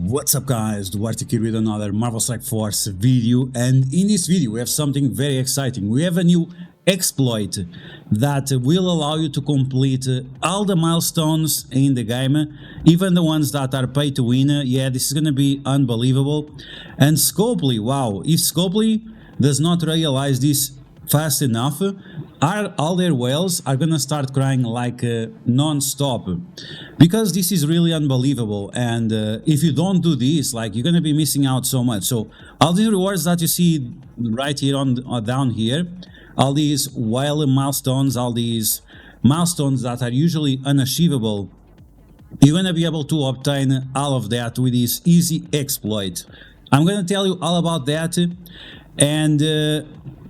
What's up guys, DuArktik here with another Marvel Strike Force video, and in this video we have something very exciting. We have a new exploit that will allow you to complete all the milestones in the game, even the ones that are pay to win. Yeah, this is gonna be unbelievable. And Scopely, wow, if Scopely does not realize this fast enough, all their whales are gonna start crying like non-stop, because this is really unbelievable. And if you don't do this, like, you're gonna be missing out so much. So all these rewards that you see right here on down here, all these whale milestones, all these milestones that are usually unachievable, you're gonna be able to obtain all of that with this easy exploit. I'm gonna tell you all about that. And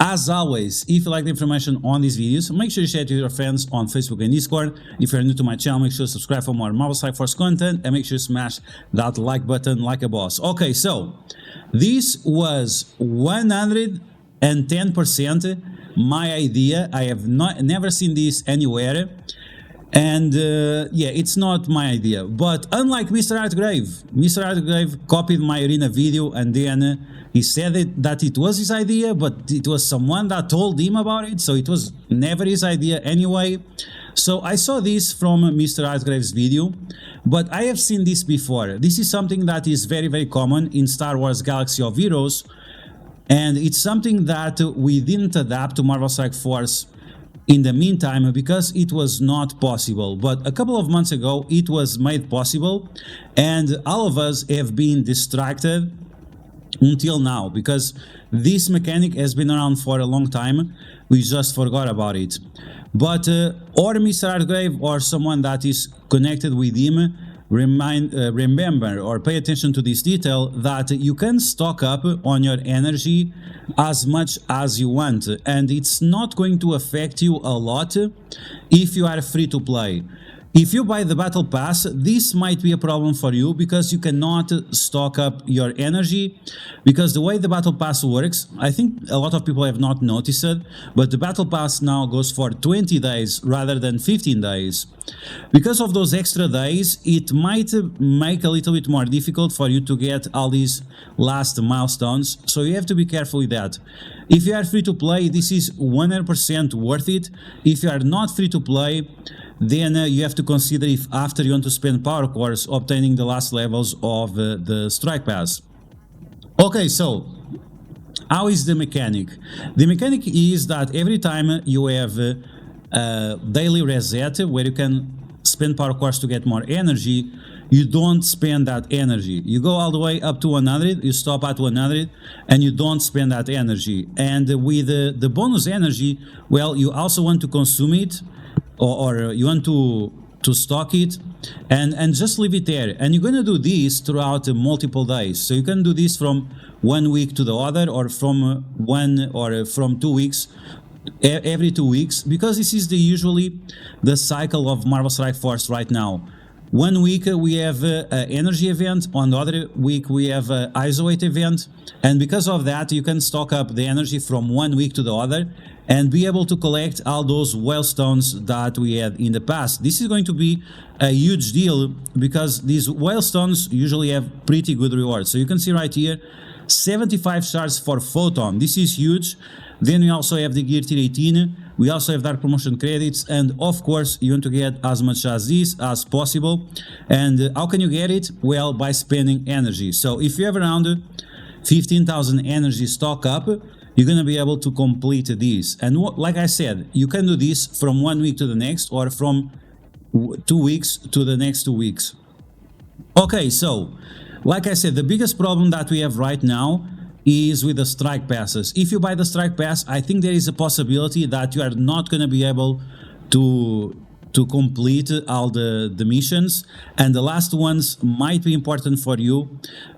as always, if you like the information on these videos, make sure you share it with your friends on Facebook and Discord. If you're new to my channel, make sure to subscribe for more Marvel Strike Force content, and make sure you smash that like button like a boss. Okay, so this was 110% my idea. I have never seen this anywhere. And yeah, it's not my idea. But unlike Mr. Mr. Artgrave copied my arena video, and then he said that it was his idea, but it was someone that told him about it, so it was never his idea anyway. So I saw this from Mr. Artgrave's video, but I have seen this before. This is something that is very, very common in Star Wars Galaxy of Heroes, and it's something that we didn't adapt to Marvel Strike Force in the meantime because it was not possible. But a couple of months ago it was made possible, and all of us have been distracted until now, because this mechanic has been around for a long time. We just forgot about it. But or Mr. Artgrave or someone that is connected with him, remember or pay attention to this detail, that you can stock up on your energy as much as you want, and it's not going to affect you a lot if you are free to play. If you buy the battle pass, this might be a problem for you, because you cannot stock up your energy, because the way the battle pass works, I think a lot of people have not noticed it, but the battle pass now goes for 20 days rather than 15 days. Because of those extra days, it might make a little bit more difficult for you to get all these last milestones, so you have to be careful with that. If you are free to play, this is 100% worth it. If you are not free to play, then you have to consider if after you want to spend power cores obtaining the last levels of the strike pass. Okay, so how is the mechanic? The mechanic is that every time you have a daily reset where you can spend power cores to get more energy, you don't spend that energy. You go all the way up to 100, you stop at 100, and you don't spend that energy. And with the bonus energy, well, you also want to consume it, or you want to stock it, and just leave it there. And you're going to do this throughout multiple days. So you can do this from 1 week to the other, or from from 2 weeks, every 2 weeks, because this is usually the cycle of Marvel Strike Force right now. 1 week we have an energy event, on the other week we have an isolate event, and because of that you can stock up the energy from 1 week to the other and be able to collect all those Whalestones that we had in the past. This is going to be a huge deal, because these Whalestones usually have pretty good rewards. So you can see right here, 75 shards for Photon. This is huge. Then we also have the Gear Tier 18. We also have Dark Promotion credits, and of course you want to get as much as this as possible. And how can you get it? Well, by spending energy. So if you have around 15,000 energy stock up, you're going to be able to complete this. And like I said, you can do this from 1 week to the next, or from 2 weeks to the next 2 weeks. Okay, so like I said, the biggest problem that we have right now is with the strike passes. If you buy the strike pass, I think there is a possibility that you are not going to be able to complete all the missions, and the last ones might be important for you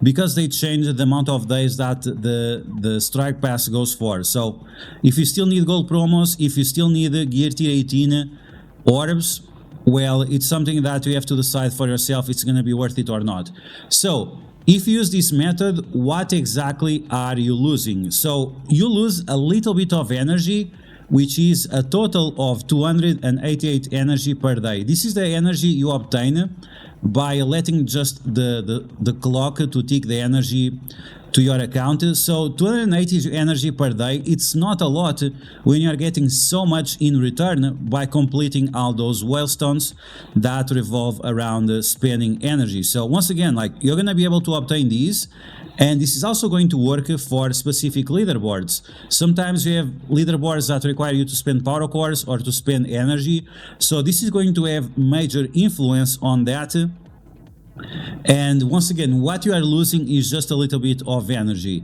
because they change the amount of days that the strike pass goes for. So if you still need gold promos, if you still need Gear Tier 18 orbs, well, it's something that you have to decide for yourself, it's going to be worth it or not. So if you use this method, what exactly are you losing? So you lose a little bit of energy, which is a total of 288 energy per day. This is the energy you obtain by letting just the clock to tick the energy to your account. So 280 energy per day, it's not a lot when you're getting so much in return by completing all those Whalestones that revolve around spending energy. So once again, like, you're gonna be able to obtain these, and this is also going to work for specific leaderboards. Sometimes you have leaderboards that require you to spend power cores or to spend energy, so this is going to have major influence on that. And once again, what you are losing is just a little bit of energy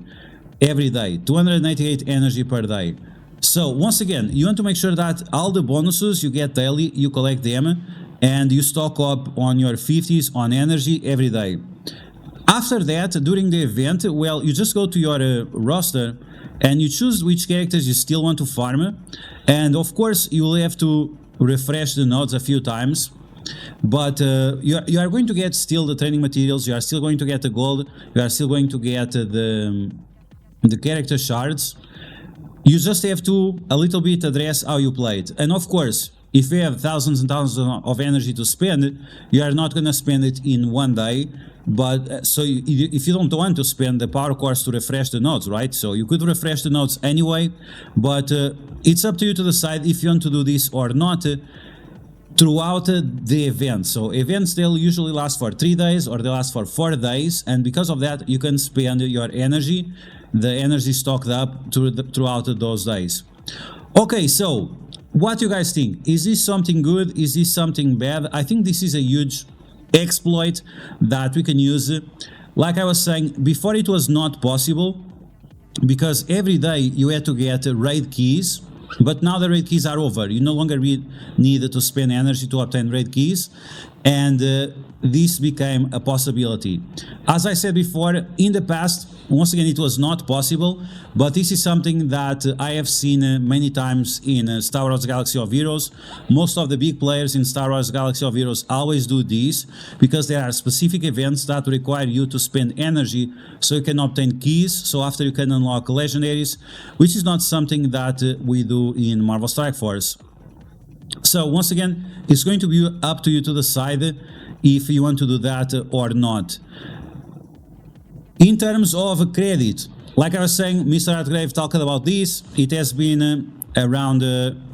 every day, 298 energy per day. So once again, you want to make sure that all the bonuses you get daily, you collect them, and you stock up on your 50s on energy every day. After that, during the event, well, you just go to your roster and you choose which characters you still want to farm. And of course, you will have to refresh the nodes a few times. But you are going to get still the training materials, you are still going to get the gold, you are still going to get the character shards. You just have to a little bit address how you play it. And of course, if you have thousands and thousands of energy to spend, you are not going to spend it in one day. But so if you don't want to spend the power cores to refresh the nodes, right? So you could refresh the nodes anyway, but it's up to you to decide if you want to do this or not throughout the event. So events, they'll usually last for 3 days or they last for 4 days, and because of that you can spend your energy, the energy stocked up throughout those days. Okay, so what do you guys think? Is this something good? Is this something bad? I think this is a huge exploit that we can use. Like I was saying before, it was not possible because every day you had to get raid keys. But now the raid keys are over. You no longer need to spend energy to obtain raid keys, and this became a possibility. As I said before, in the past, once again, it was not possible, but this is something that I have seen many times in Star Wars Galaxy of Heroes. Most of the big players in Star Wars Galaxy of Heroes always do this, because there are specific events that require you to spend energy so you can obtain keys, so after you can unlock legendaries, which is not something that we do in Marvel Strike Force. So once again, it's going to be up to you to decide if you want to do that or not. In terms of credit, like I was saying, Mr. Artgrave talked about this. It has been around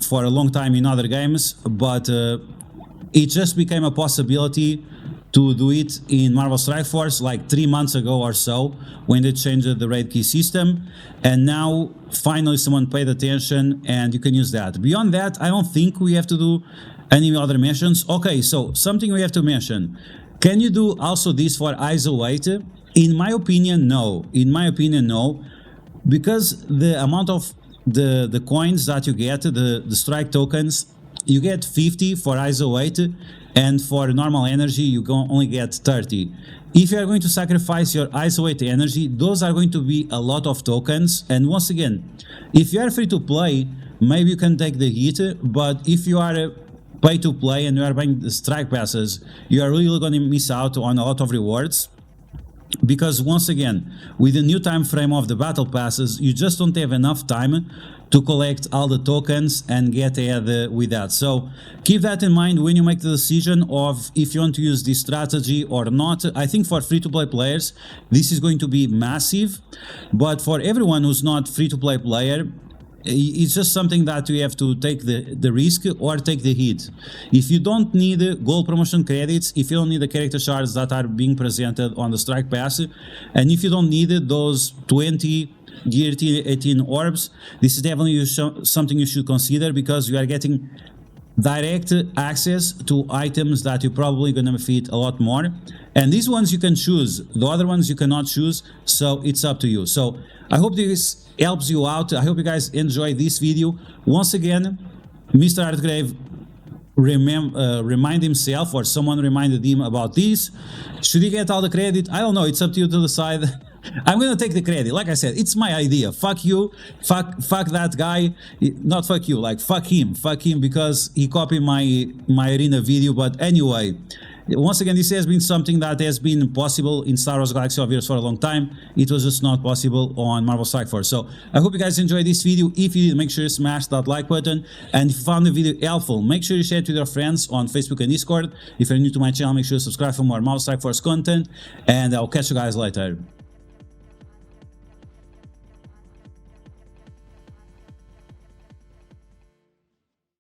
for a long time in other games, but it just became a possibility to do it in Marvel Strike Force like 3 months ago or so, when they changed the raid key system, and now finally someone paid attention and you can use that. Beyond that, I don't think we have to do any other missions. Okay, so something we have to mention. Can you do also this for ISO 8? In my opinion, no. In my opinion, no. Because the amount of the coins that you get, the strike tokens, you get 50 for ISO 8, and for normal energy you only get 30. If you are going to sacrifice your ISO 8 energy, those are going to be a lot of tokens. And once again, if you are free to play, maybe you can take the hit, but if you are pay to play and you are buying the strike passes, you are really going to miss out on a lot of rewards. Because once again, with the new time frame of the battle passes, you just don't have enough time to collect all the tokens and get ahead with that. So keep that in mind when you make the decision of if you want to use this strategy or not. I think for free-to-play players, this is going to be massive, but for everyone who's not free-to-play player, it's just something that you have to take the risk or take the hit. If you don't need gold promotion credits, if you don't need the character shards that are being presented on the strike pass, and if you don't need those 20 gear 18 orbs, this is definitely something you should consider, because you are getting direct access to items that you're probably going to fit a lot more, and these ones you can choose, the other ones you cannot choose, so it's up to you. So I hope this helps you out. I hope you guys enjoyed this video. Once again, Mr. Artgrave remind himself, or someone reminded him about this. Should he get all the credit? I don't know, it's up to you to decide. I'm gonna take the credit. Like I said, it's my idea. Fuck you, fuck that guy. Not fuck you, like fuck him, because he copied my arena video. But anyway, once again, this has been something that has been possible in Star Wars Galaxy of Heroes for a long time. It was just not possible on Marvel Strike Force. So I hope you guys enjoyed this video. If you did, make sure you smash that like button, and if you found the video helpful, make sure you share it with your friends on Facebook and Discord. If you're new to my channel, make sure you subscribe for more Marvel Strike Force content, and I'll catch you guys later.